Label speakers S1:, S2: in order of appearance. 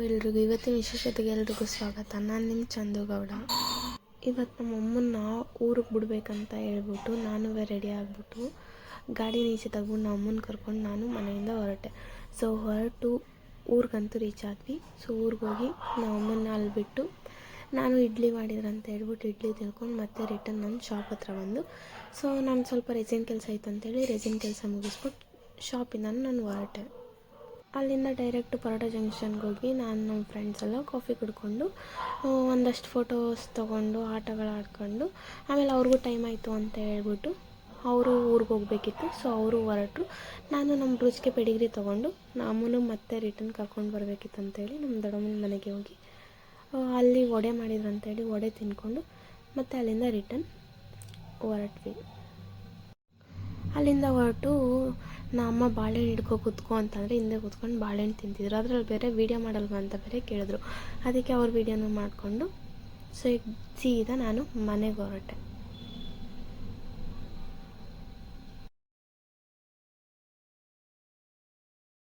S1: ಎಲ್ರಿಗೂ ಇವತ್ತಿನ ವಿಶೇಷತೆಗೆ ಎಲ್ರಿಗೂ ಸ್ವಾಗತ. ನಾನು ನಿಮ್ಮ ಚಂದುಗೌಡ. ಇವತ್ತು ನಮ್ಮ ಅಮ್ಮನ್ನ ಊರಿಗೆ ಬಿಡ್ಬೇಕಂತ ಹೇಳ್ಬಿಟ್ಟು ನಾನು ರೆಡಿ ಆಗಿಬಿಟ್ಟು ಗಾಡಿ ಈಚೆ ತಗೊಂಡು ನಮ್ಮ ಅಮ್ಮನ ಕರ್ಕೊಂಡು ನಾನು ಮನೆಯಿಂದ ಹೊರಟೆ. ಹೊರಟು ಊರಿಗಂತೂ ರೀಚ್ ಆದ್ವಿ. ಊರಿಗೆ ಹೋಗಿ ನಮ್ಮ ಅಮ್ಮನ್ನ ಅಲ್ಲಿ ಬಿಟ್ಟು ನಾನು ಇಡ್ಲಿ ಮಾಡಿದ್ರಂತ ಹೇಳ್ಬಿಟ್ಟು ಇಡ್ಲಿ ತಿಳ್ಕೊಂಡು ಮತ್ತೆ ರಿಟರ್ನ್ ನನ್ನ ಶಾಪ್ ಹತ್ರ ಬಂದು ನಾನು ಸ್ವಲ್ಪ ರೆಸಿನ್ ಕೆಲಸ ಇತ್ತು ಅಂತೇಳಿ ರೆಸಿನ್ ಕೆಲಸ ಮುಗಿಸ್ಬಿಟ್ಟು ಶಾಪಿಂದ ನಾನು ಹೊರಟೆ. ಅಲ್ಲಿಂದ ಡೈರೆಕ್ಟ್ ಪರೋಟ ಜಂಕ್ಷನ್ಗೆ ಹೋಗಿ ನಾನು ನಮ್ಮ ಫ್ರೆಂಡ್ಸ್ ಎಲ್ಲ ಕಾಫಿ ಕುಡ್ಕೊಂಡು ಒಂದಷ್ಟು ಫೋಟೋಸ್ ತೊಗೊಂಡು ಆಟಗಳು ಆಡ್ಕೊಂಡು ಆಮೇಲೆ ಅವ್ರಿಗೂ ಟೈಮ್ ಆಯಿತು ಅಂತ ಹೇಳ್ಬಿಟ್ಟು ಅವರು ಊರಿಗೆ ಹೋಗಬೇಕಿತ್ತು. ಅವರು ಹೊರಟರು. ನಾನು ನಮ್ಮ ಬ್ರೂಚ್ಗೆ ಪೆಡಿಗ್ರಿ ತೊಗೊಂಡು ನಮ್ಮನ್ನು ಮತ್ತೆ ರಿಟರ್ನ್ ಕರ್ಕೊಂಡು ಬರಬೇಕಿತ್ತು ಅಂತೇಳಿ ನಮ್ಮ ದೊಡ್ಡಮ್ಮನ ಮನೆಗೆ ಹೋಗಿ ಅಲ್ಲಿ ವಡೆ ಮಾಡಿದ್ರು ಅಂತೇಳಿ ವಡೆ ತಿಂದ್ಕೊಂಡು ಮತ್ತು ಅಲ್ಲಿಂದ ರಿಟರ್ನ್ ಹೊರಟ್ವಿ. ಅಲ್ಲಿಂದ ಹೊರಟು ನಮ್ಮ ಬಾಳೆಹಣ್ಣು ಹಿಡ್ಕೊ ಕೂತ್ಕೊ ಅಂತಂದರೆ ಹಿಂದೆ ಕೂತ್ಕೊಂಡು ಬಾಳೆಹಣ್ಣು ತಿಂತಿದ್ರು. ಅದರಲ್ಲಿ ಬೇರೆ ವೀಡಿಯೋ ಮಾಡಲ್ವ ಅಂತ ಬೇರೆ ಕೇಳಿದ್ರು. ಅದಕ್ಕೆ ಅವ್ರ ವೀಡಿಯೋನೂ ಮಾಡಿಕೊಂಡು ಸೀದಾ ನಾನು ಮನೆಗೆ ಹೊರಟೆ.